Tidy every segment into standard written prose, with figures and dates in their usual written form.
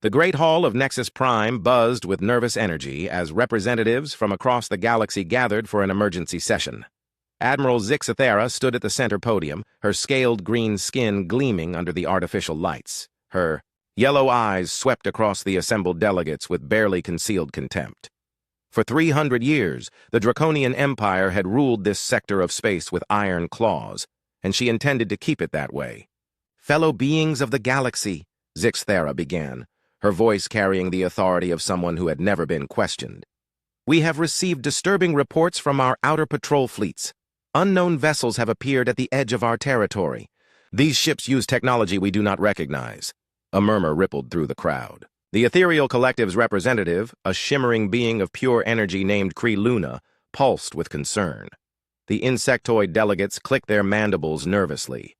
The Great Hall of Nexus Prime buzzed with nervous energy as representatives from across the galaxy gathered for an emergency session. Admiral Zixathera stood at the center podium, her scaled green skin gleaming under the artificial lights. Her yellow eyes swept across the assembled delegates with barely concealed contempt. For 300 years, the Draconian Empire had ruled this sector of space with iron claws, and she intended to keep it that way. "Fellow beings of the galaxy," Zixathera began, her voice carrying the authority of someone who had never been questioned. "We have received disturbing reports from our outer patrol fleets. Unknown vessels have appeared at the edge of our territory. These ships use technology we do not recognize." A murmur rippled through the crowd. The Ethereal Collective's representative, a shimmering being of pure energy named Kree Luna, pulsed with concern. The insectoid delegates clicked their mandibles nervously.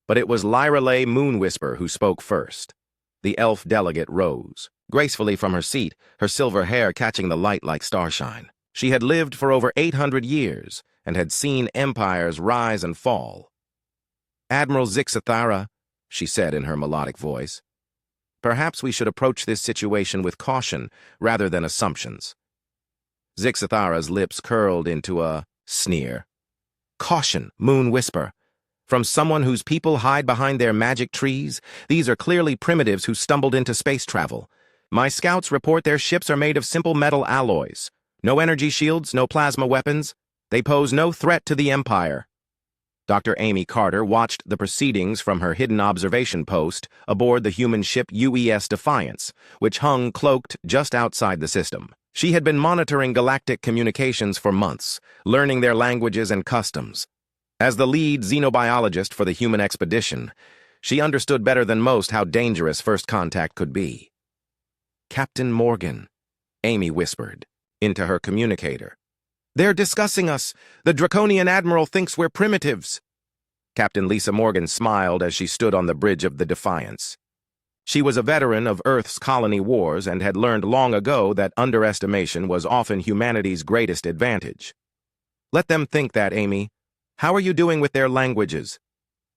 But it was Lyrelay Moonwhisper who spoke first. The elf delegate rose, gracefully from her seat, her silver hair catching the light like starshine. She had lived for over 800 years and had seen empires rise and fall. "Admiral Zixathera," she said in her melodic voice, "perhaps we should approach this situation with caution rather than assumptions." Zixathera's lips curled into a sneer. "Caution, Moonwhisper. From someone whose people hide behind their magic trees? These are clearly primitives who stumbled into space travel. My scouts report their ships are made of simple metal alloys. No energy shields, no plasma weapons. They pose no threat to the Empire." Dr. Amy Carter watched the proceedings from her hidden observation post aboard the human ship UES Defiance, which hung cloaked just outside the system. She had been monitoring galactic communications for months, learning their languages and customs. As the lead xenobiologist for the human expedition, she understood better than most how dangerous first contact could be. "Captain Morgan," Amy whispered into her communicator. "They're discussing us. The Draconian Admiral thinks we're primitives." Captain Lisa Morgan smiled as she stood on the bridge of the Defiance. She was a veteran of Earth's colony wars and had learned long ago that underestimation was often humanity's greatest advantage. "Let them think that, Amy. How are you doing with their languages?"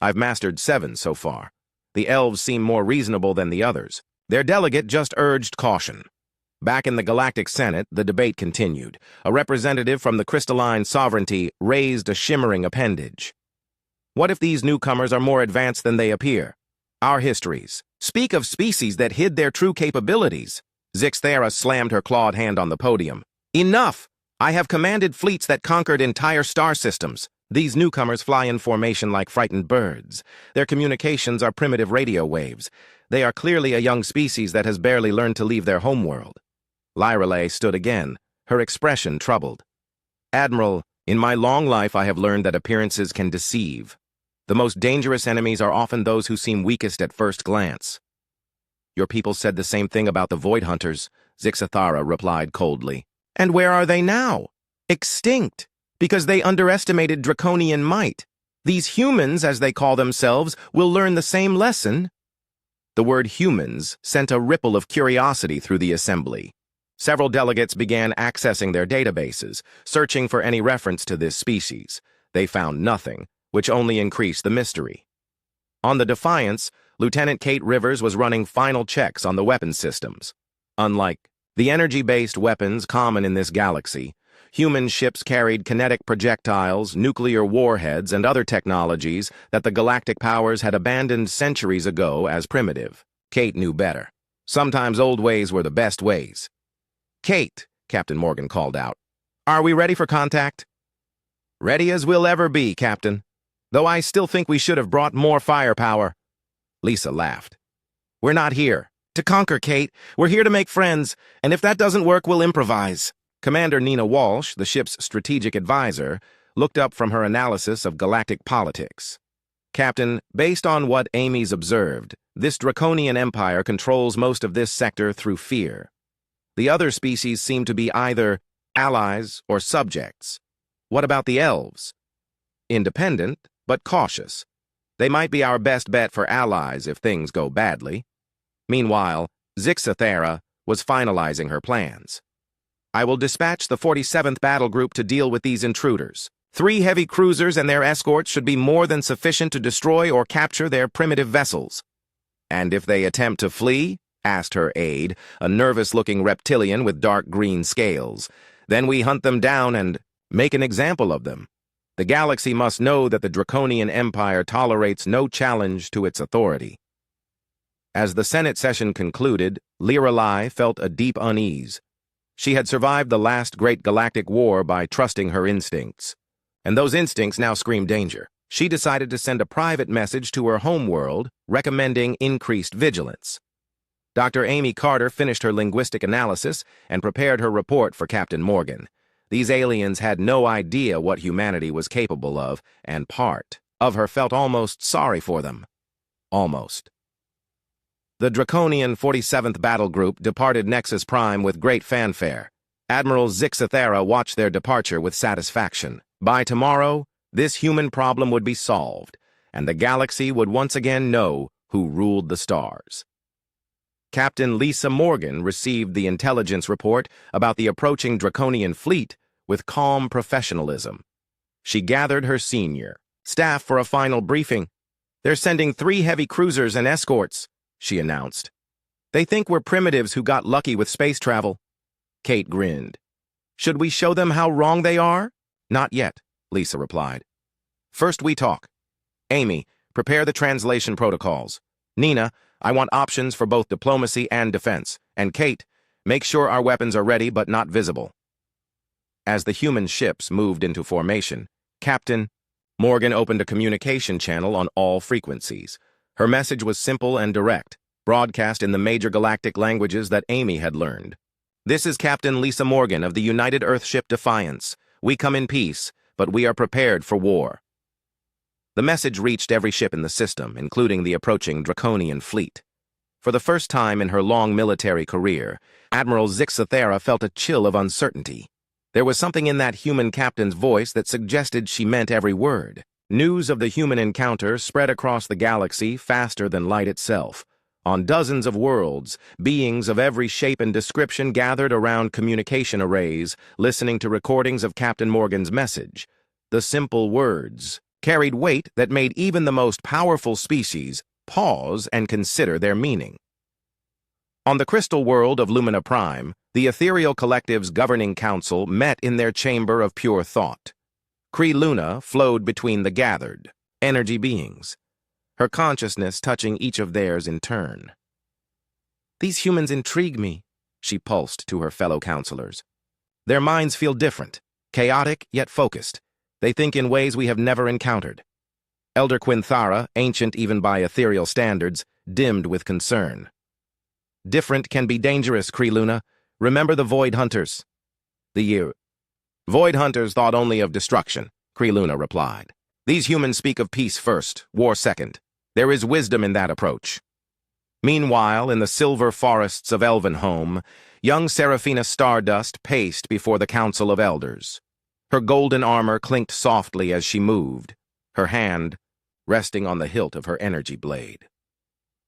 "I've mastered 7 so far. The elves seem more reasonable than the others." Their delegate just urged caution. Back in the Galactic Senate, the debate continued. A representative from the crystalline sovereignty raised a shimmering appendage. "What if these newcomers are more advanced than they appear? Our histories speak of species that hid their true capabilities." Zixathera slammed her clawed hand on the podium. "Enough! I have commanded fleets that conquered entire star systems. These newcomers fly in formation like frightened birds. Their communications are primitive radio waves. They are clearly a young species that has barely learned to leave their homeworld." Lyrelay stood again, her expression troubled. "Admiral, in my long life I have learned that appearances can deceive. The most dangerous enemies are often those who seem weakest at first glance." "Your people said the same thing about the Void Hunters," Zixathera replied coldly. "And where are they now? Extinct, because they underestimated draconian might. These humans, as they call themselves, will learn the same lesson." The word humans sent a ripple of curiosity through the assembly. Several delegates began accessing their databases, searching for any reference to this species. They found nothing, which only increased the mystery. On the Defiance, Lieutenant Kate Rivers was running final checks on the weapon systems. Unlike the energy-based weapons common in this galaxy, human ships carried kinetic projectiles, nuclear warheads, and other technologies that the galactic powers had abandoned centuries ago as primitive. Kate knew better. Sometimes old ways were the best ways. "Kate," Captain Morgan called out, "are we ready for contact?" "Ready as we'll ever be, Captain. Though I still think we should have brought more firepower." Lisa laughed. "We're not here to conquer, Kate. We're here to make friends, and if that doesn't work, we'll improvise." Commander Nina Walsh, the ship's strategic advisor, looked up from her analysis of galactic politics. "Captain, based on what Amy's observed, this draconian empire controls most of this sector through fear. The other species seem to be either allies or subjects. What about the elves? Independent, but cautious. They might be our best bet for allies if things go badly." Meanwhile, Zixathera was finalizing her plans. "I will dispatch the 47th Battle Group to deal with these intruders. 3 heavy cruisers and their escorts should be more than sufficient to destroy or capture their primitive vessels. And if they attempt to flee, asked her aide, a nervous-looking reptilian with dark green scales. "Then we hunt them down and make an example of them. The galaxy must know that the Draconian Empire tolerates no challenge to its authority." As the Senate session concluded, Lirelai felt a deep unease. She had survived the last great galactic war by trusting her instincts. And those instincts now screamed danger. She decided to send a private message to her homeworld recommending increased vigilance. Dr. Amy Carter finished her linguistic analysis and prepared her report for Captain Morgan. These aliens had no idea what humanity was capable of, and part of her felt almost sorry for them. Almost. The Draconian 47th Battle Group departed Nexus Prime with great fanfare. Admiral Zixathera watched their departure with satisfaction. By tomorrow, this human problem would be solved, and the galaxy would once again know who ruled the stars. Captain Lisa Morgan received the intelligence report about the approaching Draconian fleet with calm professionalism. She gathered her senior staff for a final briefing. "They're sending 3 heavy cruisers and escorts," she announced. "They think we're primitives who got lucky with space travel." Kate grinned. "Should we show them how wrong they are?" "Not yet," Lisa replied. "First we talk. Amy, prepare the translation protocols. Nina, I want options for both diplomacy and defense. And Kate, make sure our weapons are ready but not visible." As the human ships moved into formation, Captain Morgan opened a communication channel on all frequencies. Her message was simple and direct, broadcast in the major galactic languages that Amy had learned. "This is Captain Lisa Morgan of the United Earthship Defiance. We come in peace, but we are prepared for war." The message reached every ship in the system, including the approaching Draconian fleet. For the first time in her long military career, Admiral Zixathera felt a chill of uncertainty. There was something in that human captain's voice that suggested she meant every word. News of the human encounter spread across the galaxy faster than light itself. On dozens of worlds, beings of every shape and description gathered around communication arrays, listening to recordings of Captain Morgan's message. The simple words carried weight that made even the most powerful species pause and consider their meaning. On the crystal world of Lumina Prime, the ethereal collective's governing council met in their chamber of pure thought. Kree Luna flowed between the gathered, energy beings, her consciousness touching each of theirs in turn. "These humans intrigue me," she pulsed to her fellow counselors. "Their minds feel different, chaotic yet focused. They think in ways we have never encountered." Elder Quinthara, ancient even by ethereal standards, dimmed with concern. "Different can be dangerous, Kree Luna. Remember the Void Hunters." "Void Hunters thought only of destruction," Kree Luna replied. "These humans speak of peace first, war second. There is wisdom in that approach." Meanwhile, in the silver forests of Elvenhome, young Seraphina Stardust paced before the Council of Elders. Her golden armor clinked softly as she moved, her hand resting on the hilt of her energy blade.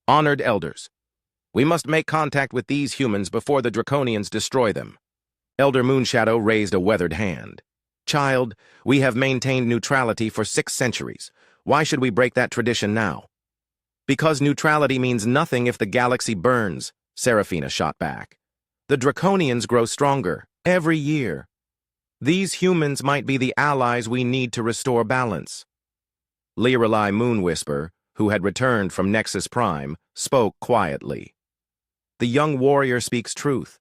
"Honored Elders, we must make contact with these humans before the Draconians destroy them." Elder Moonshadow raised a weathered hand. "Child, we have maintained neutrality for 6 centuries. Why should we break that tradition now?" "Because neutrality means nothing if the galaxy burns," Seraphina shot back. "The Draconians grow stronger every year. These humans might be the allies we need to restore balance." Lirelai Moonwhisper, who had returned from Nexus Prime, spoke quietly. "The young warrior speaks truth.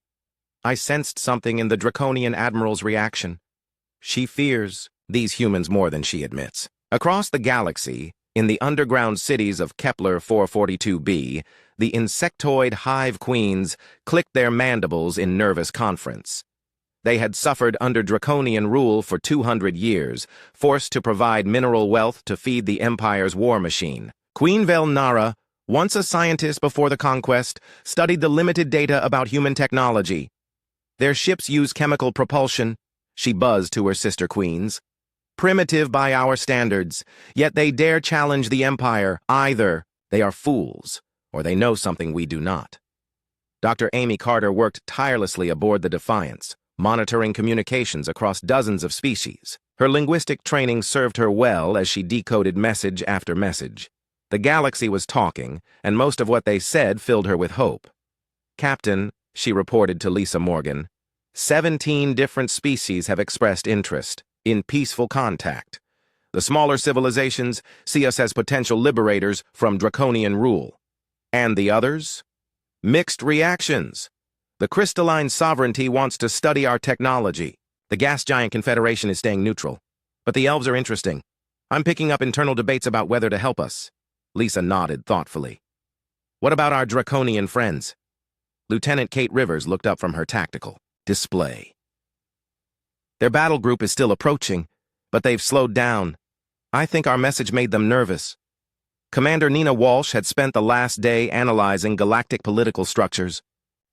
I sensed something in the Draconian Admiral's reaction. She fears these humans more than she admits." Across the galaxy, in the underground cities of Kepler 442b, the insectoid hive queens clicked their mandibles in nervous conference. They had suffered under Draconian rule for 200 years, forced to provide mineral wealth to feed the Empire's war machine. Queen Velnara, once a scientist before the conquest, studied the limited data about human technology. "Their ships use chemical propulsion," she buzzed to her sister queens. "Primitive by our standards, yet they dare challenge the Empire. Either they are fools, or they know something we do not." Dr. Amy Carter worked tirelessly aboard the Defiance, monitoring communications across dozens of species. Her linguistic training served her well as she decoded message after message. The galaxy was talking, and most of what they said filled her with hope. Captain, she reported to Lisa Morgan, 17 different species have expressed interest in peaceful contact. The smaller civilizations see us as potential liberators from draconian rule. And the others? Mixed reactions. The crystalline sovereignty wants to study our technology. The gas giant confederation is staying neutral. But the elves are interesting. I'm picking up internal debates about whether to help us. Lisa nodded thoughtfully. What about our draconian friends? Lieutenant Kate Rivers looked up from her tactical display. Their battle group is still approaching, but they've slowed down. I think our message made them nervous. Commander Nina Walsh had spent the last day analyzing galactic political structures.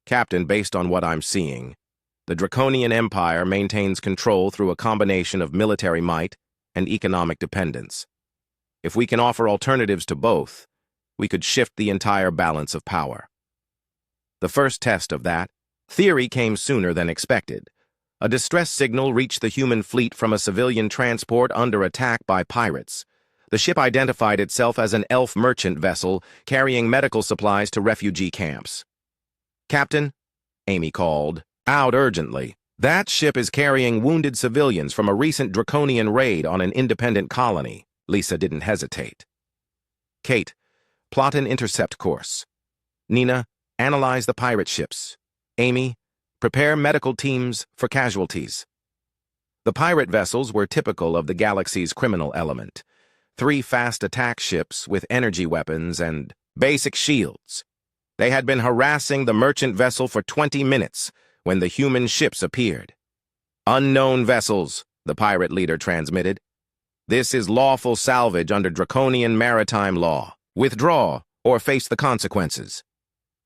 Captain, based on what I'm seeing, the Draconian Empire maintains control through a combination of military might and economic dependence. If we can offer alternatives to both, we could shift the entire balance of power. The first test of that theory came sooner than expected. A distress signal reached the human fleet from a civilian transport under attack by pirates. The ship identified itself as an elf merchant vessel carrying medical supplies to refugee camps. Captain, Amy called out urgently. That ship is carrying wounded civilians from a recent draconian raid on an independent colony. Lisa didn't hesitate. Kate, plot an intercept course. Nina, analyze the pirate ships. Amy, prepare medical teams for casualties. The pirate vessels were typical of the galaxy's criminal element. 3 fast attack ships with energy weapons and basic shields. They had been harassing the merchant vessel for 20 minutes when the human ships appeared. Unknown vessels, the pirate leader transmitted. This is lawful salvage under draconian maritime law. Withdraw or face the consequences.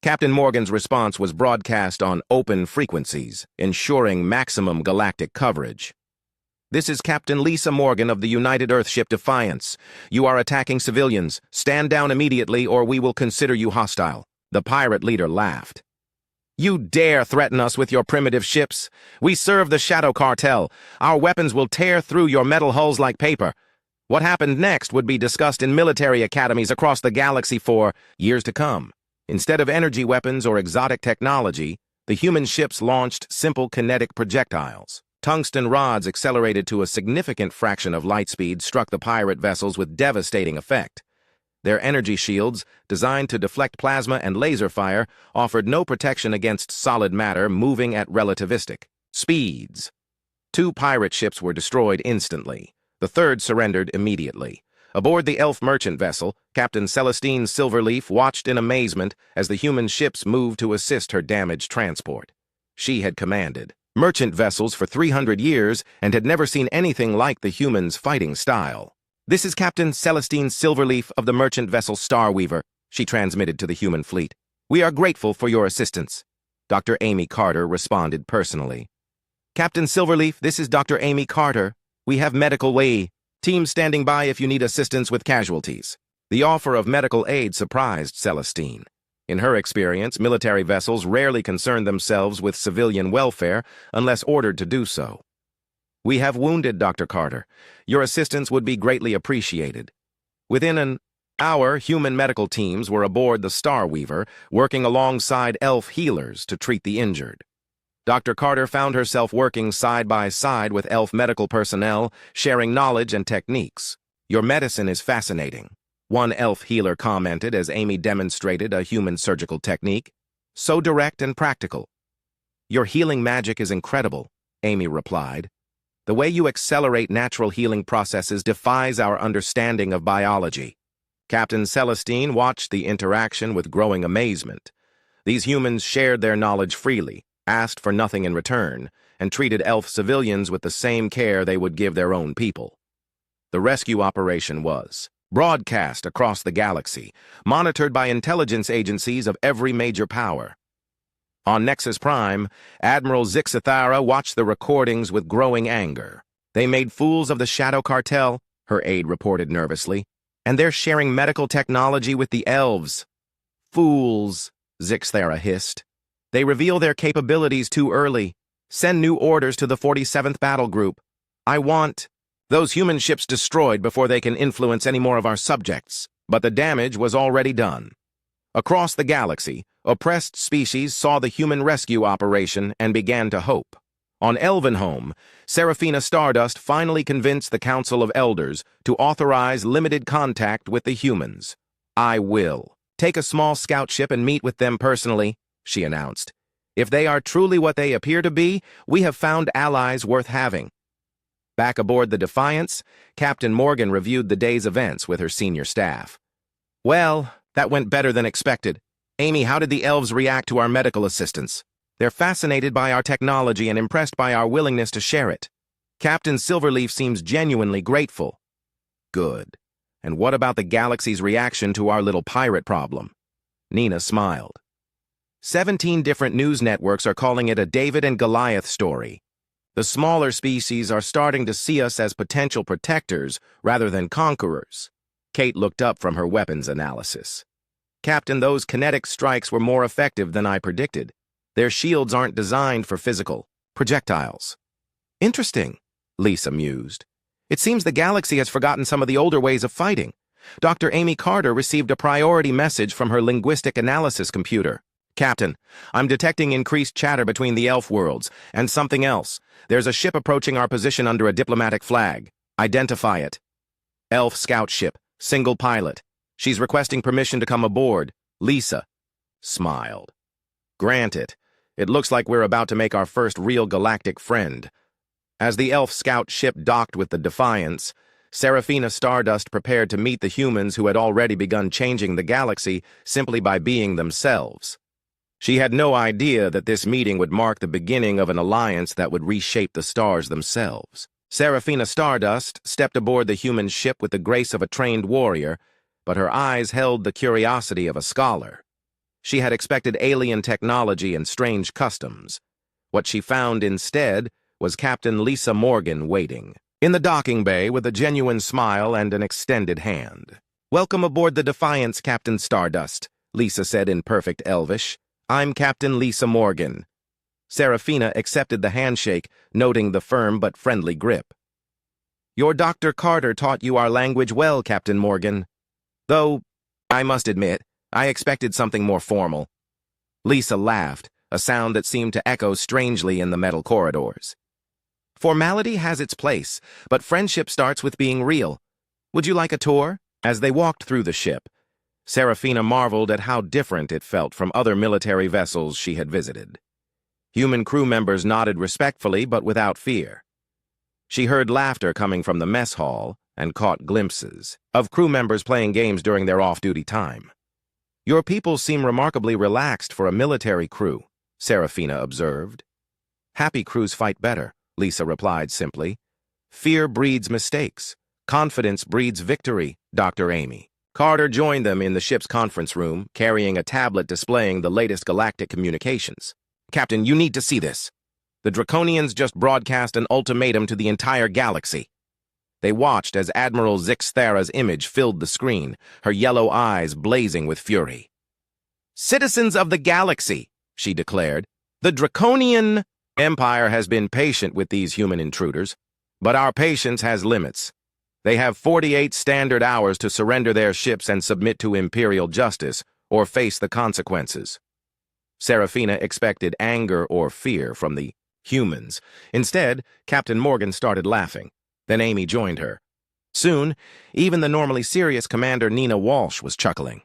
Captain Morgan's response was broadcast on open frequencies, ensuring maximum galactic coverage. This is Captain Lisa Morgan of the United Earthship Defiance. You are attacking civilians. Stand down immediately or we will consider you hostile. The pirate leader laughed. You dare threaten us with your primitive ships? We serve the Shadow Cartel. Our weapons will tear through your metal hulls like paper. What happened next would be discussed in military academies across the galaxy for years to come. Instead of energy weapons or exotic technology, the human ships launched simple kinetic projectiles. Tungsten rods accelerated to a significant fraction of light speed struck the pirate vessels with devastating effect. Their energy shields, designed to deflect plasma and laser fire, offered no protection against solid matter moving at relativistic speeds. 2 pirate ships were destroyed instantly. The third surrendered immediately. Aboard the elf merchant vessel, Captain Celestine Silverleaf watched in amazement as the human ships moved to assist her damaged transport. She had commanded merchant vessels for 300 years and had never seen anything like the humans' fighting style. This is Captain Celestine Silverleaf of the merchant vessel Starweaver, she transmitted to the human fleet. We are grateful for your assistance. Dr. Amy Carter responded personally. Captain Silverleaf, this is Dr. Amy Carter. We have medical way. Team standing by if you need assistance with casualties. The offer of medical aid surprised Celestine. In her experience, military vessels rarely concern themselves with civilian welfare unless ordered to do so. We have wounded, Dr. Carter. Your assistance would be greatly appreciated. Within an hour, human medical teams were aboard the Starweaver, working alongside elf healers to treat the injured. Dr. Carter found herself working side by side with elf medical personnel, sharing knowledge and techniques. Your medicine is fascinating, one elf healer commented as Amy demonstrated a human surgical technique. So direct and practical. Your healing magic is incredible, Amy replied. The way you accelerate natural healing processes defies our understanding of biology. Captain Celestine watched the interaction with growing amazement. These humans shared their knowledge freely, asked for nothing in return, and treated elf civilians with the same care they would give their own people. The rescue operation was broadcast across the galaxy, monitored by intelligence agencies of every major power. On Nexus Prime, Admiral Zixathara watched the recordings with growing anger. They made fools of the Shadow Cartel, her aide reported nervously, and they're sharing medical technology with the elves. Fools, Zixathara hissed. They reveal their capabilities too early. Send new orders to the 47th Battle Group. I want those human ships destroyed before they can influence any more of our subjects. But the damage was already done. Across the galaxy, Oppressed species saw the human rescue operation and began to hope. On Elvenholm, Seraphina Stardust finally convinced the Council of Elders to authorize limited contact with the humans. "I will take a small scout ship and meet with them personally," she announced. "If they are truly what they appear to be, we have found allies worth having." Back aboard the Defiance, Captain Morgan reviewed the day's events with her senior staff. "Well, that went better than expected. Amy, how did the elves react to our medical assistance?" "They're fascinated by our technology and impressed by our willingness to share it. Captain Silverleaf seems genuinely grateful." "Good. And what about the galaxy's reaction to our little pirate problem?" Nina smiled. 17 different news networks are calling it a David and Goliath story. The smaller species are starting to see us as potential protectors rather than conquerors. Kate looked up from her weapons analysis. "Captain, those kinetic strikes were more effective than I predicted. Their shields aren't designed for physical projectiles." "Interesting," Lisa mused. "It seems the galaxy has forgotten some of the older ways of fighting. Dr. Amy Carter received a priority message from her linguistic analysis computer. Captain, I'm detecting increased chatter between the elf worlds, and something else. There's a ship approaching our position under a diplomatic flag. Identify it." "Elf scout ship, single pilot. She's requesting permission to come aboard." Lisa smiled. "Granted. It looks like we're about to make our first real galactic friend." As the elf scout ship docked with the Defiance, Seraphina Stardust prepared to meet the humans who had already begun changing the galaxy simply by being themselves. She had no idea that this meeting would mark the beginning of an alliance that would reshape the stars themselves. Seraphina Stardust stepped aboard the human ship with the grace of a trained warrior, but her eyes held the curiosity of a scholar. She had expected alien technology and strange customs. What she found instead was Captain Lisa Morgan waiting in the docking bay with a genuine smile and an extended hand. "Welcome aboard the Defiance, Captain Stardust," Lisa said in perfect Elvish. "I'm Captain Lisa Morgan." Seraphina accepted the handshake, noting the firm but friendly grip. "Your Dr. Carter taught you our language well, Captain Morgan. Though, I must admit, I expected something more formal." Lisa laughed, a sound that seemed to echo strangely in the metal corridors. "Formality has its place, but friendship starts with being real. Would you like a tour?" As they walked through the ship, Seraphina marveled at how different it felt from other military vessels she had visited. Human crew members nodded respectfully but without fear. She heard laughter coming from the mess hall and caught glimpses of crew members playing games during their off-duty time. "Your people seem remarkably relaxed for a military crew," Seraphina observed. "Happy crews fight better," Lisa replied simply. "Fear breeds mistakes. Confidence breeds victory, Dr. Amy." Carter joined them in the ship's conference room, carrying a tablet displaying the latest galactic communications. "Captain, you need to see this. The Draconians just broadcast an ultimatum to the entire galaxy." They watched as Admiral Zix Thera's image filled the screen, her yellow eyes blazing with fury. "Citizens of the galaxy," she declared, "the Draconian Empire has been patient with these human intruders, but our patience has limits. They have 48 standard hours to surrender their ships and submit to imperial justice, or face the consequences." Seraphina expected anger or fear from the humans. Instead, Captain Morgan started laughing. Then Amy joined her. Soon, even the normally serious Commander Nina Walsh was chuckling.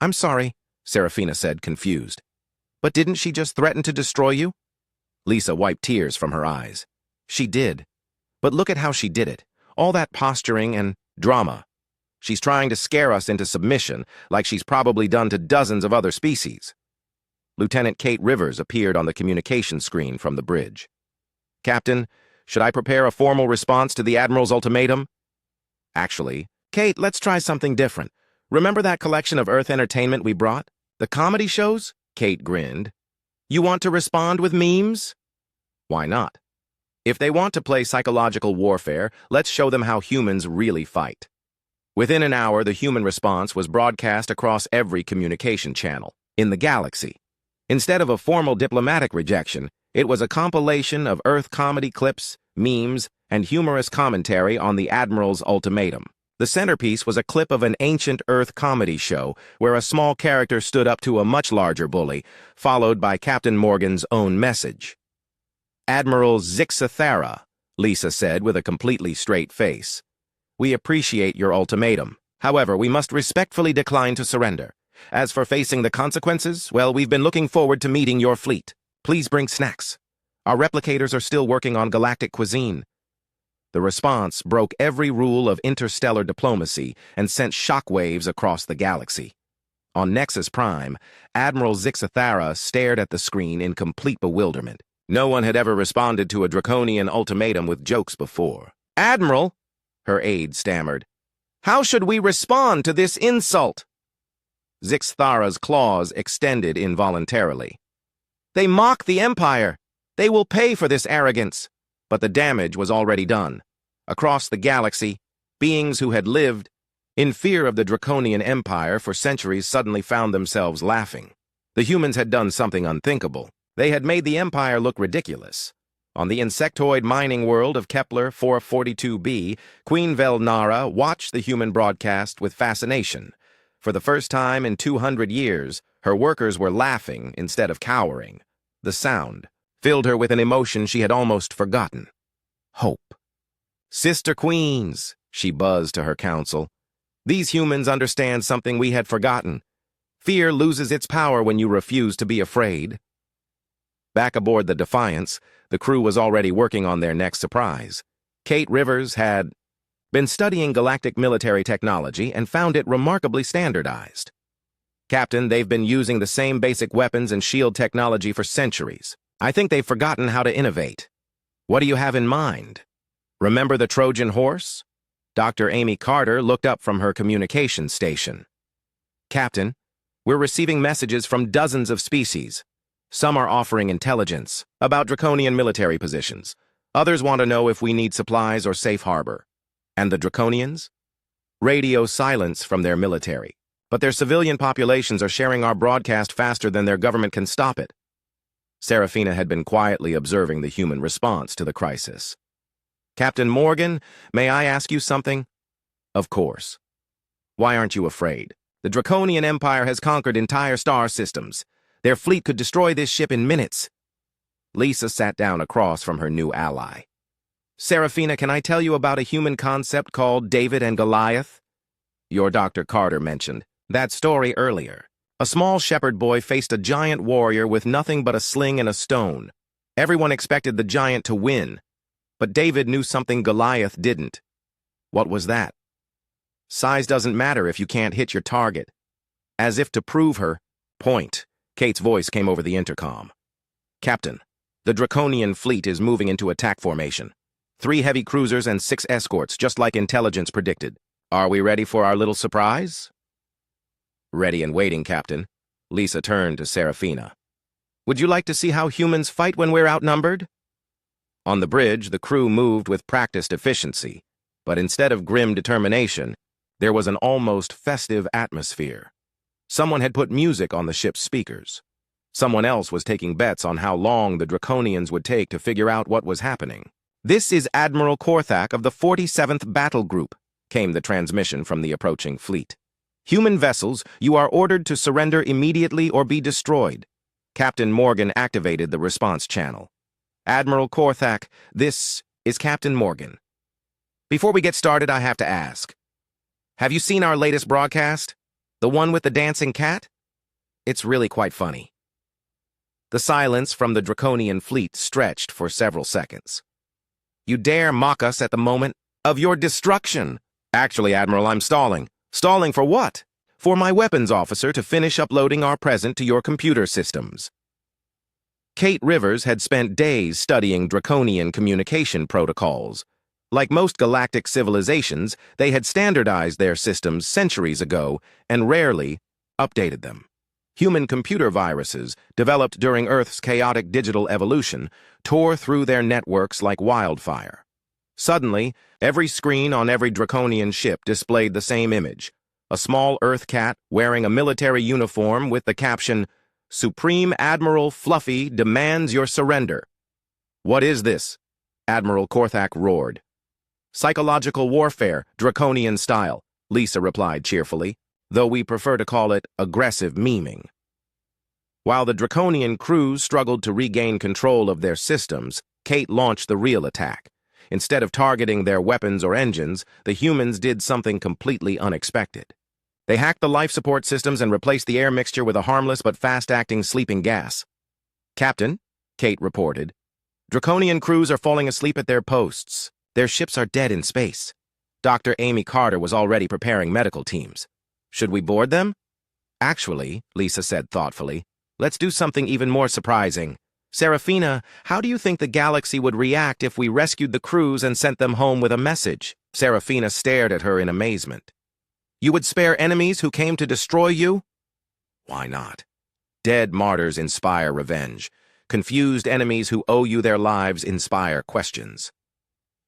"I'm sorry," Seraphina said, confused. "But didn't she just threaten to destroy you?" Lisa wiped tears from her eyes. "She did. But look at how she did it. All that posturing and drama. She's trying to scare us into submission, like she's probably done to dozens of other species." Lieutenant Kate Rivers appeared on the communication screen from the bridge. "Captain, should I prepare a formal response to the Admiral's ultimatum?" "Actually, Kate, let's try something different. Remember that collection of Earth entertainment we brought? The comedy shows?" Kate grinned. "You want to respond with memes?" "Why not? If they want to play psychological warfare, let's show them how humans really fight." Within an hour, the human response was broadcast across every communication channel in the galaxy. Instead of a formal diplomatic rejection, it was a compilation of Earth comedy clips, memes, and humorous commentary on the Admiral's ultimatum. The centerpiece was a clip of an ancient Earth comedy show where a small character stood up to a much larger bully, followed by Captain Morgan's own message. "Admiral Zixathara," Lisa said with a completely straight face. "We appreciate your ultimatum. However, we must respectfully decline to surrender. As for facing the consequences, well, we've been looking forward to meeting your fleet. Please bring snacks. Our replicators are still working on galactic cuisine." The response broke every rule of interstellar diplomacy and sent shockwaves across the galaxy. On Nexus Prime, Admiral Zixathara stared at the screen in complete bewilderment. No one had ever responded to a draconian ultimatum with jokes before. "Admiral," her aide stammered, "how should we respond to this insult?" Zixathara's claws extended involuntarily. "They mock the Empire. They will pay for this arrogance." But the damage was already done. Across the galaxy, beings who had lived in fear of the Draconian Empire for centuries suddenly found themselves laughing. The humans had done something unthinkable. They had made the Empire look ridiculous. On the insectoid mining world of Kepler 442b, Queen Velnara watched the human broadcast with fascination. For the first time in 200 years, her workers were laughing instead of cowering. The sound filled her with an emotion she had almost forgotten: hope. "Sister Queens," she buzzed to her council, "these humans understand something we had forgotten. Fear loses its power when you refuse to be afraid." Back aboard the Defiance, the crew was already working on their next surprise. Kate Rivers had been studying galactic military technology and found it remarkably standardized. "Captain, they've been using the same basic weapons and shield technology for centuries. I think they've forgotten how to innovate." "What do you have in mind?" "Remember the Trojan horse?" Dr. Amy Carter looked up from her communications station. "Captain, we're receiving messages from dozens of species. Some are offering intelligence about draconian military positions. Others want to know if we need supplies or safe harbor. And the Draconians? Radio silence from their military. But their civilian populations are sharing our broadcast faster than their government can stop it." Serafina had been quietly observing the human response to the crisis. "Captain Morgan, may I ask you something?" "Of course." "Why aren't you afraid? The Draconian Empire has conquered entire star systems. Their fleet could destroy this ship in minutes." Lisa sat down across from her new ally. "Serafina, can I tell you about a human concept called David and Goliath?" "Your Dr. Carter mentioned that story earlier. A small shepherd boy faced a giant warrior with nothing but a sling and a stone. Everyone expected the giant to win, but David knew something Goliath didn't." "What was that?" "Size doesn't matter if you can't hit your target." As if to prove her point, Kate's voice came over the intercom. "Captain, the Draconian fleet is moving into attack formation. 3 heavy cruisers and 6 escorts, just like intelligence predicted. Are we ready for our little surprise?" "Ready and waiting, Captain." Lisa turned to Serafina. "Would you like to see how humans fight when we're outnumbered?" On the bridge, the crew moved with practiced efficiency, but instead of grim determination, there was an almost festive atmosphere. Someone had put music on the ship's speakers. Someone else was taking bets on how long the Draconians would take to figure out what was happening. "This is Admiral Korthak of the 47th Battle Group," came the transmission from the approaching fleet. "Human vessels, you are ordered to surrender immediately or be destroyed." Captain Morgan activated the response channel. "Admiral Korthak, this is Captain Morgan. Before we get started, I have to ask, have you seen our latest broadcast? The one with the dancing cat? It's really quite funny." The silence from the Draconian fleet stretched for several seconds. "You dare mock us at the moment of your destruction." "Actually, Admiral, I'm stalling." "Stalling for what?" "For my weapons officer to finish uploading our present to your computer systems." Kate Rivers had spent days studying Draconian communication protocols. Like most galactic civilizations, they had standardized their systems centuries ago and rarely updated them. Human computer viruses, developed during Earth's chaotic digital evolution, tore through their networks like wildfire. Suddenly, every screen on every Draconian ship displayed the same image: a small Earth cat wearing a military uniform with the caption, "Supreme Admiral Fluffy demands your surrender." "What is this?" Admiral Korthak roared. Psychological warfare, draconian style, Lisa replied cheerfully, though we prefer to call it aggressive memeing. While the draconian crews struggled to regain control of their systems, Kate launched the real attack. Instead of targeting their weapons or engines, the humans did something completely unexpected. They hacked the life support systems and replaced the air mixture with a harmless but fast-acting sleeping gas. "Captain," Kate reported, "Draconian crews are falling asleep at their posts. Their ships are dead in space." Dr. Amy Carter was already preparing medical teams. "Should we board them?" "Actually," Lisa said thoughtfully, "let's do something even more surprising. Serafina, how do you think the galaxy would react if we rescued the crews and sent them home with a message?" Serafina stared at her in amazement. "You would spare enemies who came to destroy you?" "Why not? Dead martyrs inspire revenge. Confused enemies who owe you their lives inspire questions."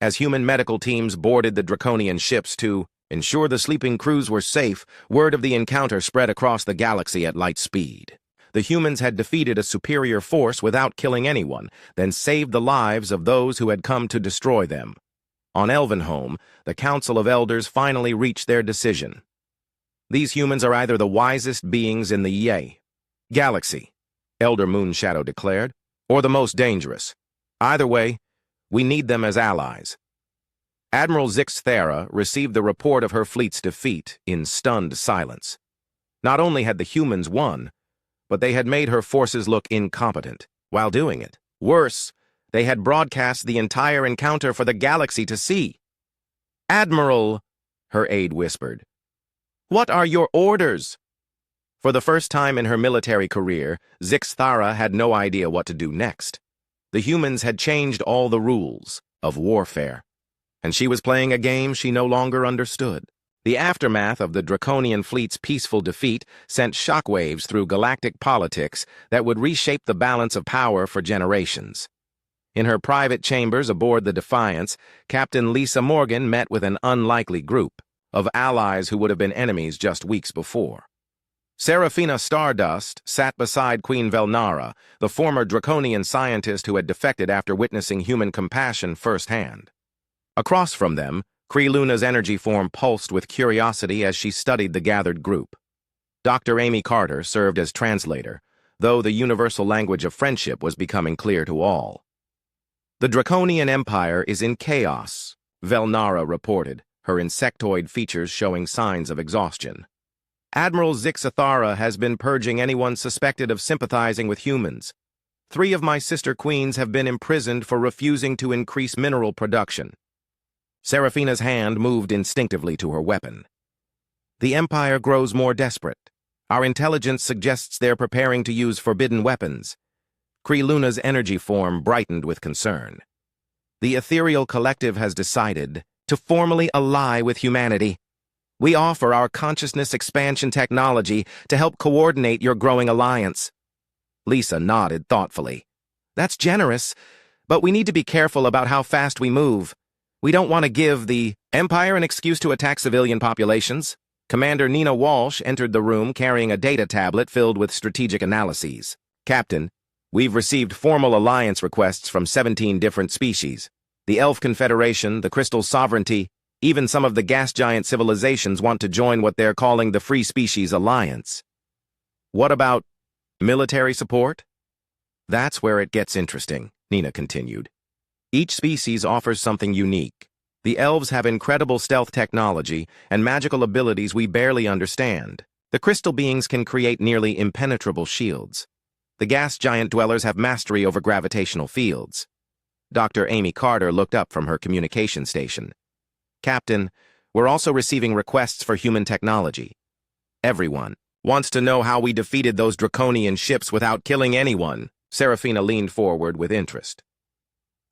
As human medical teams boarded the draconian ships to ensure the sleeping crews were safe, word of the encounter spread across the galaxy at light speed. The humans had defeated a superior force without killing anyone, then saved the lives of those who had come to destroy them. On Elvenholm, the Council of Elders finally reached their decision. "These humans are either the wisest beings in the galaxy," Elder Moonshadow declared, "or the most dangerous. Either way, we need them as allies." Admiral Zix Thera received the report of her fleet's defeat in stunned silence. Not only had the humans won, but they had made her forces look incompetent while doing it. Worse, they had broadcast the entire encounter for the galaxy to see. "Admiral," her aide whispered, "what are your orders?" For the first time in her military career, Zix Thera had no idea what to do next. The humans had changed all the rules of warfare, and she was playing a game she no longer understood. The aftermath of the Draconian fleet's peaceful defeat sent shockwaves through galactic politics that would reshape the balance of power for generations. In her private chambers aboard the Defiance, Captain Lisa Morgan met with an unlikely group of allies who would have been enemies just weeks before. Serafina Stardust sat beside Queen Velnara, the former Draconian scientist who had defected after witnessing human compassion firsthand. Across from them, Kree Luna's energy form pulsed with curiosity as she studied the gathered group. Dr. Amy Carter served as translator, though the universal language of friendship was becoming clear to all. "The Draconian Empire is in chaos," Velnara reported, her insectoid features showing signs of exhaustion. "Admiral Zix Thera has been purging anyone suspected of sympathizing with humans. 3 of my sister queens have been imprisoned for refusing to increase mineral production." Serafina's hand moved instinctively to her weapon. "The Empire grows more desperate. Our intelligence suggests they're preparing to use forbidden weapons." Kree Luna's energy form brightened with concern. "The Ethereal Collective has decided to formally ally with humanity. We offer our consciousness expansion technology to help coordinate your growing alliance." Lisa nodded thoughtfully. "That's generous, but we need to be careful about how fast we move. We don't want to give the Empire an excuse to attack civilian populations." Commander Nina Walsh entered the room carrying a data tablet filled with strategic analyses. "Captain, we've received formal alliance requests from 17 different species. The Elf Confederation, the Crystal Sovereignty, even some of the gas giant civilizations want to join what they're calling the Free Species Alliance." "What about military support?" "That's where it gets interesting," Nina continued. "Each species offers something unique. The elves have incredible stealth technology and magical abilities we barely understand. The crystal beings can create nearly impenetrable shields. The gas giant dwellers have mastery over gravitational fields." Dr. Amy Carter looked up from her communication station. "Captain, we're also receiving requests for human technology. Everyone wants to know how we defeated those draconian ships without killing anyone." Serafina leaned forward with interest.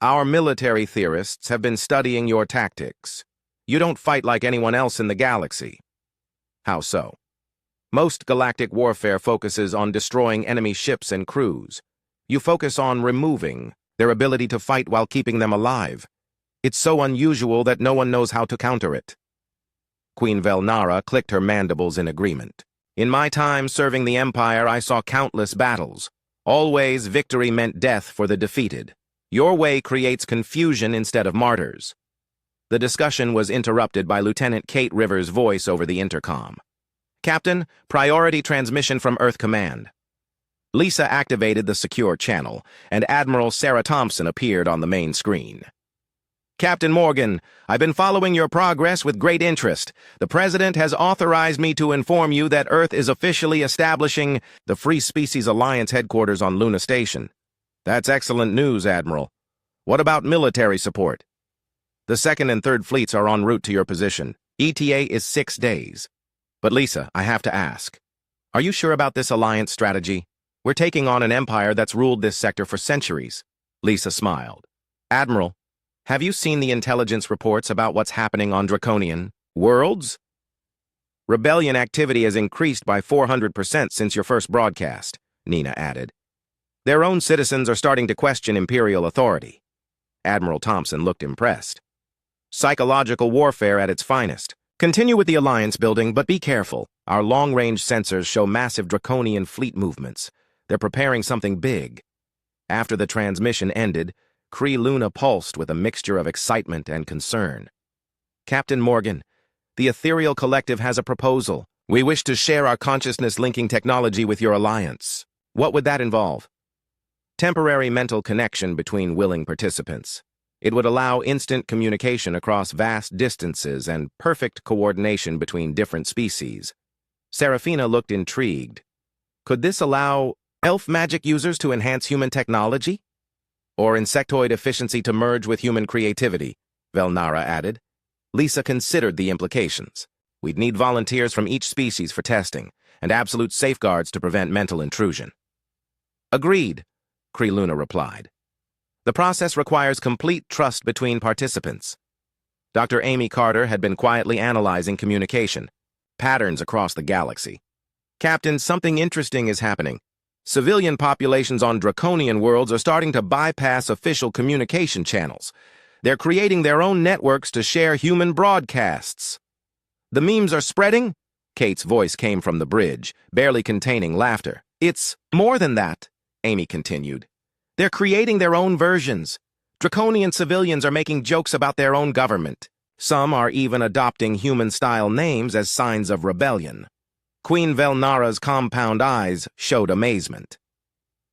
"Our military theorists have been studying your tactics. You don't fight like anyone else in the galaxy." "How so?" "Most galactic warfare focuses on destroying enemy ships and crews. You focus on removing their ability to fight while keeping them alive. It's so unusual that no one knows how to counter it." Queen Velnara clicked her mandibles in agreement. "In my time serving the Empire, I saw countless battles. Always victory meant death for the defeated. Your way creates confusion instead of martyrs." The discussion was interrupted by Lieutenant Kate Rivers' voice over the intercom. "Captain, priority transmission from Earth Command." Lisa activated the secure channel, and Admiral Sarah Thompson appeared on the main screen. "Captain Morgan, I've been following your progress with great interest. The President has authorized me to inform you that Earth is officially establishing the Free Species Alliance headquarters on Luna Station." "That's excellent news, Admiral. What about military support?" "The second and third fleets are en route to your position. ETA is 6 days. But Lisa, I have to ask, are you sure about this alliance strategy? We're taking on an empire that's ruled this sector for centuries." Lisa smiled. "Admiral, have you seen the intelligence reports about what's happening on Draconian worlds? Rebellion activity has increased by 400% since your first broadcast," Nina added. "Their own citizens are starting to question Imperial authority." Admiral Thompson looked impressed. "Psychological warfare at its finest. Continue with the alliance building, but be careful. Our long-range sensors show massive Draconian fleet movements. They're preparing something big." After the transmission ended, Kree Luna pulsed with a mixture of excitement and concern. "Captain Morgan, the Ethereal Collective has a proposal. We wish to share our consciousness-linking technology with your alliance." "What would that involve?" "Temporary mental connection between willing participants. It would allow instant communication across vast distances and perfect coordination between different species." Serafina looked intrigued. "Could this allow elf magic users to enhance human technology? Or insectoid efficiency to merge with human creativity?" Velnara added. Lisa considered the implications. "We'd need volunteers from each species for testing, and absolute safeguards to prevent mental intrusion." "Agreed," Kree Luna replied. "The process requires complete trust between participants." Dr. Amy Carter had been quietly analyzing communication patterns across the galaxy. "Captain, something interesting is happening. Civilian populations on Draconian worlds are starting to bypass official communication channels. They're creating their own networks to share human broadcasts." "The memes are spreading?" Kate's voice came from the bridge, barely containing laughter. "It's more than that," Amy continued. "They're creating their own versions. Draconian civilians are making jokes about their own government. Some are even adopting human-style names as signs of rebellion." Queen Velnara's compound eyes showed amazement.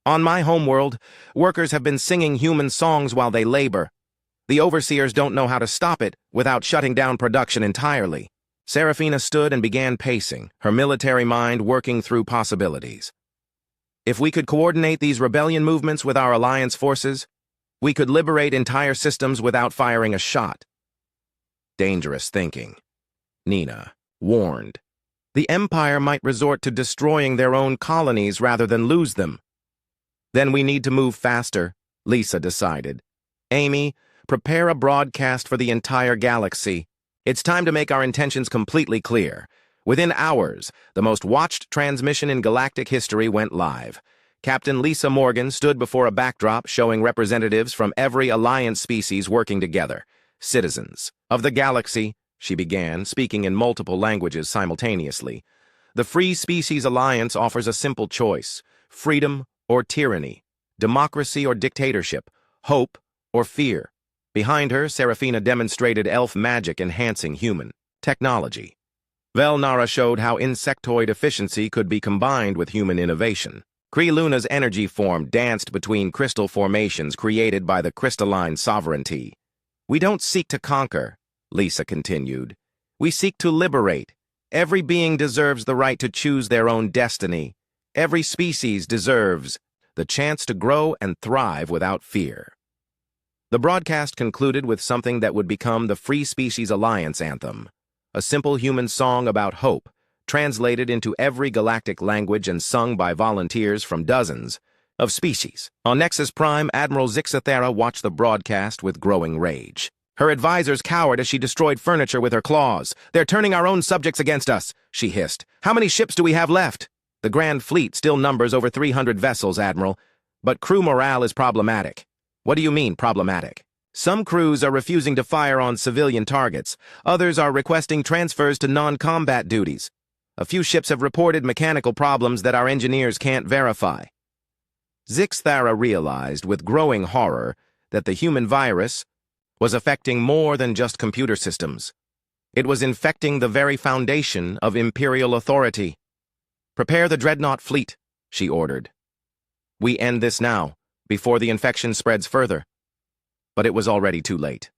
"On my homeworld, workers have been singing human songs while they labor. The overseers don't know how to stop it without shutting down production entirely." Serafina stood and began pacing, her military mind working through possibilities. "If we could coordinate these rebellion movements with our alliance forces, we could liberate entire systems without firing a shot." "Dangerous thinking," Nina warned. "The Empire might resort to destroying their own colonies rather than lose them." "Then we need to move faster," Lisa decided. "Amy, prepare a broadcast for the entire galaxy. It's time to make our intentions completely clear." Within hours, the most watched transmission in galactic history went live. Captain Lisa Morgan stood before a backdrop showing representatives from every alliance species working together. "Citizens of the galaxy," she began, speaking in multiple languages simultaneously. "The Free Species Alliance offers a simple choice: freedom or tyranny, democracy or dictatorship, hope or fear." Behind her, Serafina demonstrated elf magic enhancing human technology. Velnara showed how insectoid efficiency could be combined with human innovation. Kree Luna's energy form danced between crystal formations created by the crystalline sovereignty. "We don't seek to conquer," Lisa continued. "We seek to liberate. Every being deserves the right to choose their own destiny. Every species deserves the chance to grow and thrive without fear." The broadcast concluded with something that would become the Free Species Alliance anthem, a simple human song about hope, translated into every galactic language and sung by volunteers from dozens of species. On Nexus Prime, Admiral Zixathera watched the broadcast with growing rage. Her advisors cowered as she destroyed furniture with her claws. "They're turning our own subjects against us," she hissed. "How many ships do we have left?" "The Grand Fleet still numbers over 300 vessels, Admiral, but crew morale is problematic." "What do you mean, problematic?" "Some crews are refusing to fire on civilian targets. Others are requesting transfers to non-combat duties. A few ships have reported mechanical problems that our engineers can't verify." Zixthara realized with growing horror that the human virus was affecting more than just computer systems. It was infecting the very foundation of Imperial authority. "Prepare the dreadnought fleet," she ordered. "We end this now, before the infection spreads further." But it was already too late.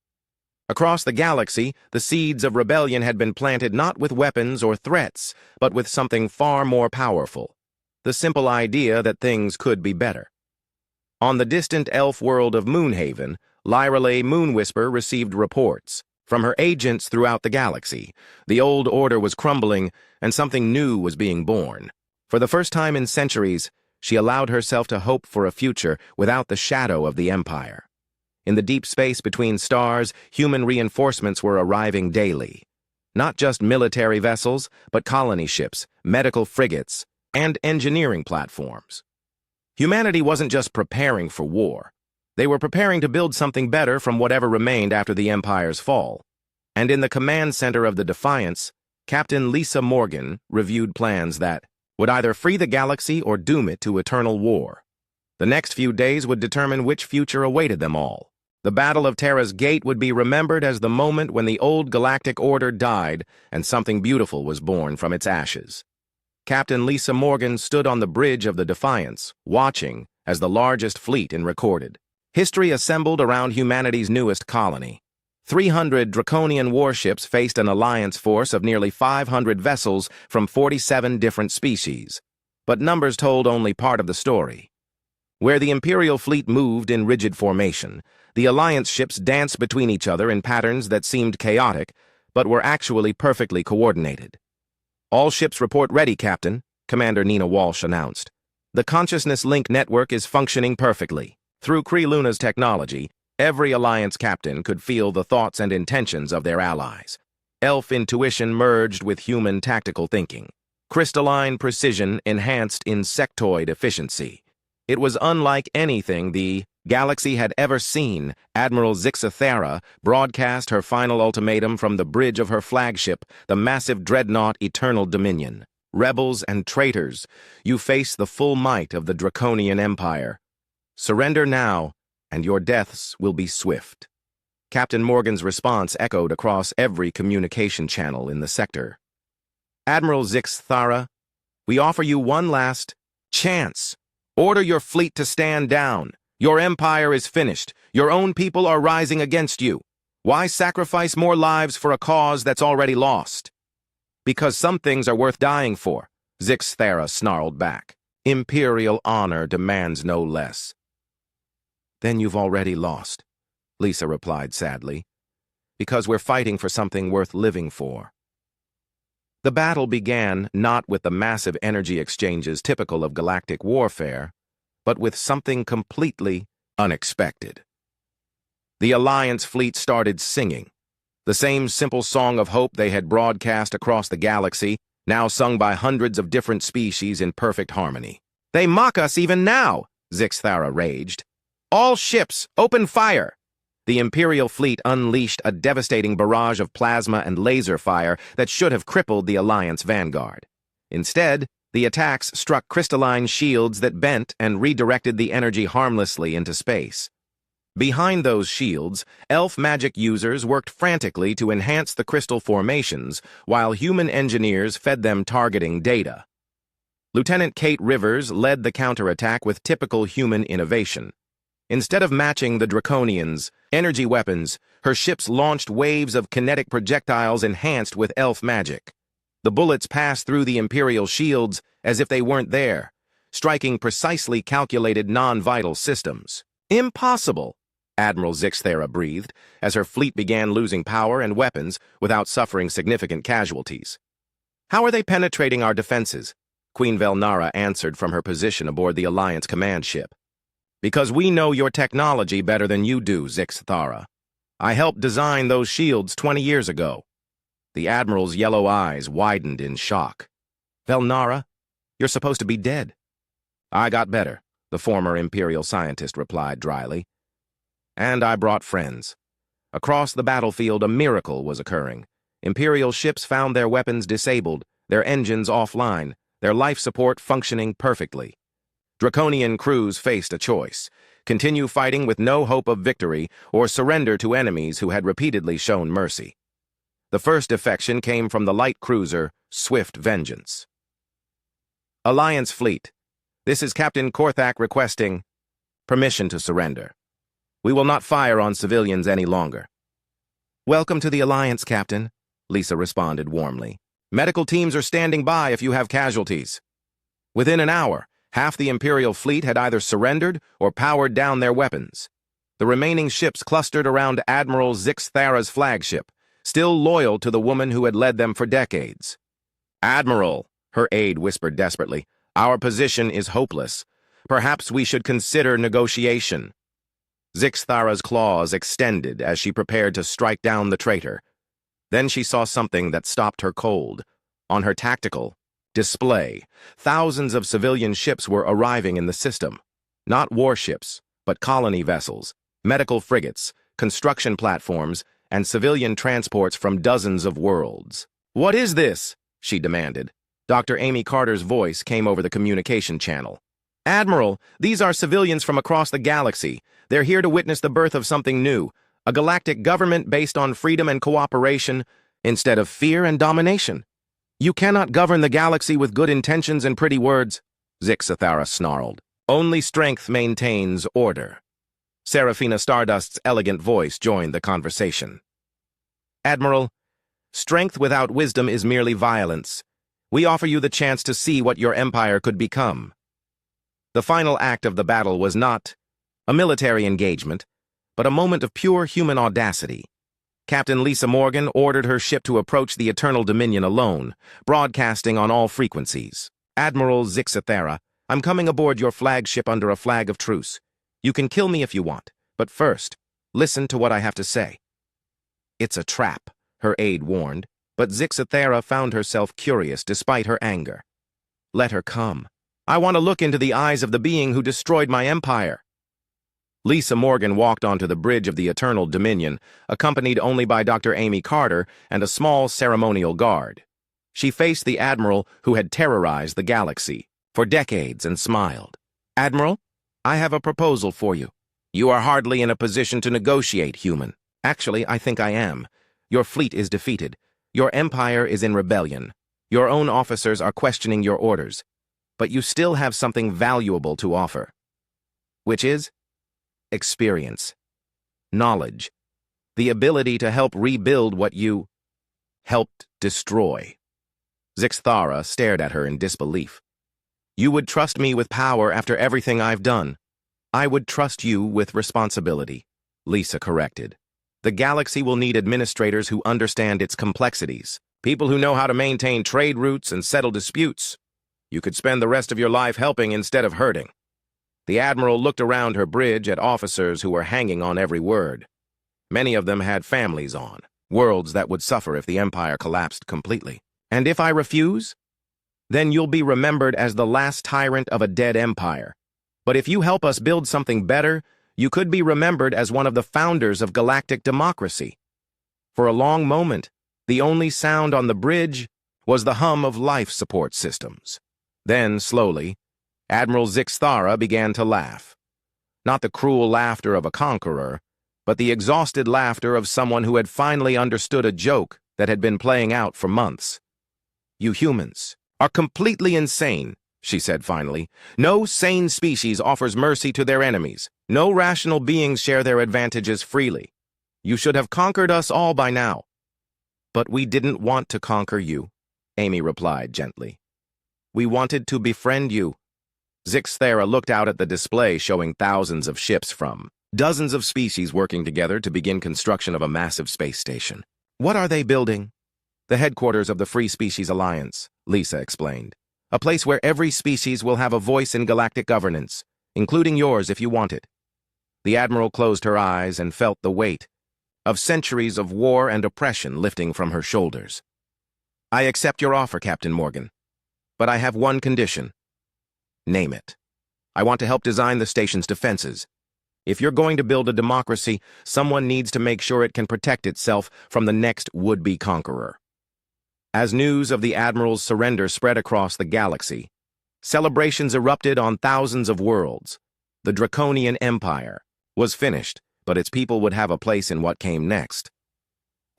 Across the galaxy, the seeds of rebellion had been planted not with weapons or threats, but with something far more powerful: the simple idea that things could be better. On the distant elf world of Moonhaven, Lyrale Moonwhisper received reports from her agents throughout the galaxy. The old order was crumbling, and something new was being born. For the first time in centuries, she allowed herself to hope for a future without the shadow of the Empire. In the deep space between stars, human reinforcements were arriving daily. Not just military vessels, but colony ships, medical frigates, and engineering platforms. Humanity wasn't just preparing for war. They were preparing to build something better from whatever remained after the Empire's fall. And in the command center of the Defiance, Captain Lisa Morgan reviewed plans that would either free the galaxy or doom it to eternal war. The next few days would determine which future awaited them all. The Battle of Terra's Gate would be remembered as the moment when the old galactic order died and something beautiful was born from its ashes. Captain Lisa Morgan stood on the bridge of the Defiance, watching as the largest fleet in recorded history assembled around humanity's newest colony. 300 draconian warships faced an alliance force of nearly 500 vessels from 47 different species. But numbers told only part of the story. Where the Imperial fleet moved in rigid formation, the Alliance ships danced between each other in patterns that seemed chaotic, but were actually perfectly coordinated. "All ships report ready, Captain," Commander Nina Walsh announced. "The Consciousness Link network is functioning perfectly." Through Kree Luna's technology, every Alliance captain could feel the thoughts and intentions of their allies. Elf intuition merged with human tactical thinking. Crystalline precision enhanced insectoid efficiency. It was unlike anything the galaxy had ever seen. Admiral Zixathera broadcast her final ultimatum from the bridge of her flagship, the massive dreadnought Eternal Dominion. "Rebels and traitors, you face the full might of the Draconian Empire. Surrender now, and your deaths will be swift." Captain Morgan's response echoed across every communication channel in the sector. "Admiral Zixathera, we offer you one last chance. Order your fleet to stand down. Your empire is finished. Your own people are rising against you. Why sacrifice more lives for a cause that's already lost?" "Because some things are worth dying for," Zixathera snarled back. "Imperial honor demands no less." "Then you've already lost," Lisa replied sadly. "Because we're fighting for something worth living for." The battle began not with the massive energy exchanges typical of galactic warfare, but with something completely unexpected. The Alliance fleet started singing. The same simple song of hope they had broadcast across the galaxy, now sung by hundreds of different species in perfect harmony. "They mock us even now," Zixathera raged. "All ships, open fire!" The Imperial fleet unleashed a devastating barrage of plasma and laser fire that should have crippled the Alliance vanguard. Instead, the attacks struck crystalline shields that bent and redirected the energy harmlessly into space. Behind those shields, elf magic users worked frantically to enhance the crystal formations, while human engineers fed them targeting data. Lieutenant Kate Rivers led the counterattack with typical human innovation. Instead of matching the Draconians' energy weapons, her ships launched waves of kinetic projectiles enhanced with elf magic. The bullets passed through the Imperial shields as if they weren't there, striking precisely calculated non-vital systems. "Impossible," Admiral Zixathera breathed, as her fleet began losing power and weapons without suffering significant casualties. "How are they penetrating our defenses?" Queen Velnara answered from her position aboard the Alliance command ship. "Because we know your technology better than you do, Zixathera. I helped design those shields 20 years ago." The Admiral's yellow eyes widened in shock. "Velnara, you're supposed to be dead." "I got better," the former Imperial scientist replied dryly. "And I brought friends." Across the battlefield, a miracle was occurring. Imperial ships found their weapons disabled, their engines offline, their life support functioning perfectly. Draconian crews faced a choice: continue fighting with no hope of victory, or surrender to enemies who had repeatedly shown mercy. The first defection came from the light cruiser Swift Vengeance. Alliance Fleet. This is Captain Korthak requesting permission to surrender. We will not fire on civilians any longer. Welcome to the Alliance, Captain, Lisa responded warmly. Medical teams are standing by if you have casualties. Within an hour, half the Imperial fleet had either surrendered or powered down their weapons. The remaining ships clustered around Admiral Zix Thara's flagship, still loyal to the woman who had led them for decades. Admiral, her aide whispered desperately, our position is hopeless. Perhaps we should consider negotiation. Zix Thara's claws extended as she prepared to strike down the traitor. Then she saw something that stopped her cold. On her tactical display, thousands of civilian ships were arriving in the system. Not warships, but colony vessels, medical frigates, construction platforms, and civilian transports from dozens of worlds. What is this? She demanded. Dr. Amy Carter's voice came over the communication channel. Admiral, these are civilians from across the galaxy. They're here to witness the birth of something new, a galactic government based on freedom and cooperation instead of fear and domination. You cannot govern the galaxy with good intentions and pretty words, Zix Thara snarled. Only strength maintains order. Seraphina Stardust's elegant voice joined the conversation. Admiral, strength without wisdom is merely violence. We offer you the chance to see what your empire could become. The final act of the battle was not a military engagement, but a moment of pure human audacity. Captain Lisa Morgan ordered her ship to approach the Eternal Dominion alone, broadcasting on all frequencies. Admiral Zix Thara, I'm coming aboard your flagship under a flag of truce. You can kill me if you want, but first, listen to what I have to say. It's a trap, her aide warned, but Zix Thara found herself curious despite her anger. Let her come. I want to look into the eyes of the being who destroyed my empire. Lisa Morgan walked onto the bridge of the Eternal Dominion, accompanied only by Dr. Amy Carter and a small ceremonial guard. She faced the Admiral who had terrorized the galaxy for decades and smiled. Admiral, I have a proposal for you. You are hardly in a position to negotiate, human. Actually, I think I am. Your fleet is defeated. Your empire is in rebellion. Your own officers are questioning your orders. But you still have something valuable to offer. Which is? Experience. Knowledge. The ability to help rebuild what you helped destroy. Zix Thara stared at her in disbelief. You would trust me with power after everything I've done. I would trust you with responsibility, Lisa corrected. The galaxy will need administrators who understand its complexities, people who know how to maintain trade routes and settle disputes. You could spend the rest of your life helping instead of hurting. The Admiral looked around her bridge at officers who were hanging on every word. Many of them had families on, worlds that would suffer if the Empire collapsed completely. And if I refuse? Then you'll be remembered as the last tyrant of a dead empire. But if you help us build something better, you could be remembered as one of the founders of galactic democracy. For a long moment, the only sound on the bridge was the hum of life support systems. Then, slowly, Admiral Zix Thara began to laugh. Not the cruel laughter of a conqueror, but the exhausted laughter of someone who had finally understood a joke that had been playing out for months. You humans are completely insane, she said finally. No sane species offers mercy to their enemies. No rational beings share their advantages freely. You should have conquered us all by now. But we didn't want to conquer you, Amy replied gently. We wanted to befriend you. Zix Thara looked out at the display showing thousands of ships from dozens of species working together to begin construction of a massive space station. What are they building? The headquarters of the Free Species Alliance, Lisa explained. A place where every species will have a voice in galactic governance, including yours if you want it. The Admiral closed her eyes and felt the weight of centuries of war and oppression lifting from her shoulders. I accept your offer, Captain Morgan. But I have one condition. Name it. I want to help design the station's defenses. If you're going to build a democracy, someone needs to make sure it can protect itself from the next would-be conqueror. As news of the Admiral's surrender spread across the galaxy, celebrations erupted on thousands of worlds. The Draconian Empire was finished, but its people would have a place in what came next.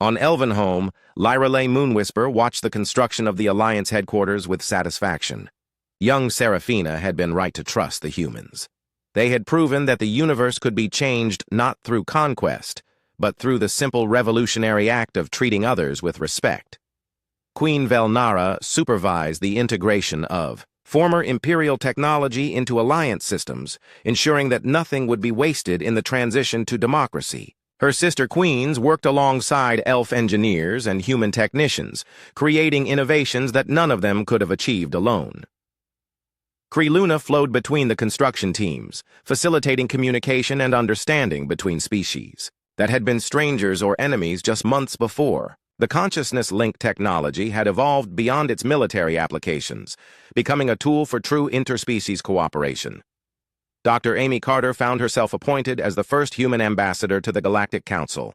On Elvenholm, Lyrelay Moonwhisper watched the construction of the Alliance headquarters with satisfaction. Young Seraphina had been right to trust the humans. They had proven that the universe could be changed not through conquest, but through the simple revolutionary act of treating others with respect. Queen Velnara supervised the integration of former Imperial technology into Alliance systems, ensuring that nothing would be wasted in the transition to democracy. Her sister queens worked alongside elf engineers and human technicians, creating innovations that none of them could have achieved alone. Kreluna flowed between the construction teams, facilitating communication and understanding between species that had been strangers or enemies just months before. The consciousness link technology had evolved beyond its military applications, becoming a tool for true interspecies cooperation. Dr. Amy Carter found herself appointed as the first human ambassador to the Galactic Council,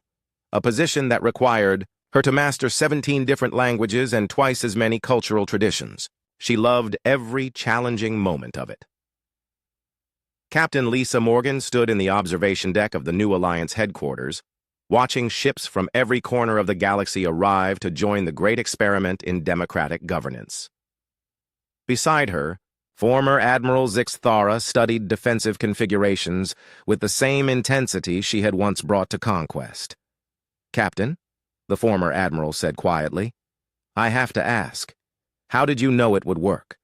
a position that required her to master 17 different languages and twice as many cultural traditions. She loved every challenging moment of it. Captain Lisa Morgan stood in the observation deck of the new Alliance headquarters, watching ships from every corner of the galaxy arrive to join the great experiment in democratic governance. Beside her, former Admiral Zix Thara studied defensive configurations with the same intensity she had once brought to conquest. "Captain," the former admiral said quietly, "I have to ask, how did you know it would work?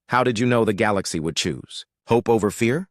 How did you know the galaxy would choose? Hope over fear?"